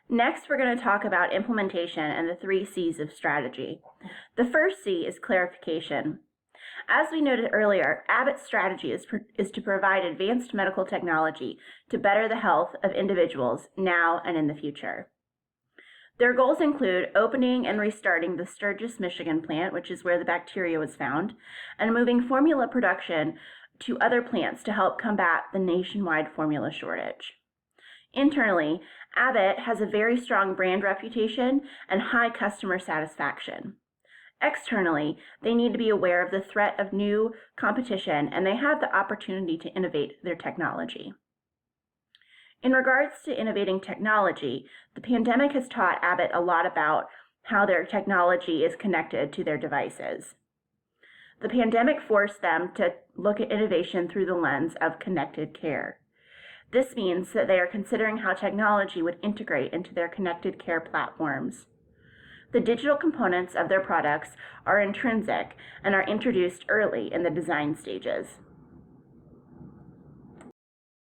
Next, we're going to talk about implementation and the 3 C's of strategy. The first C is clarification. As we noted earlier, Abbott's strategy is to provide advanced medical technology to better the health of individuals now and in the future. Their goals include opening and restarting the Sturgis, Michigan plant, which is where the bacteria was found, and moving formula production to other plants to help combat the nationwide formula shortage. Internally, Abbott has a very strong brand reputation and high customer satisfaction. Externally, they need to be aware of the threat of new competition, and they have the opportunity to innovate their technology. In regards to innovating technology, the pandemic has taught Abbott a lot about how their technology is connected to their devices. The pandemic forced them to look at innovation through the lens of connected care. This means that they are considering how technology would integrate into their connected care platforms. The digital components of their products are intrinsic and are introduced early in the design stages.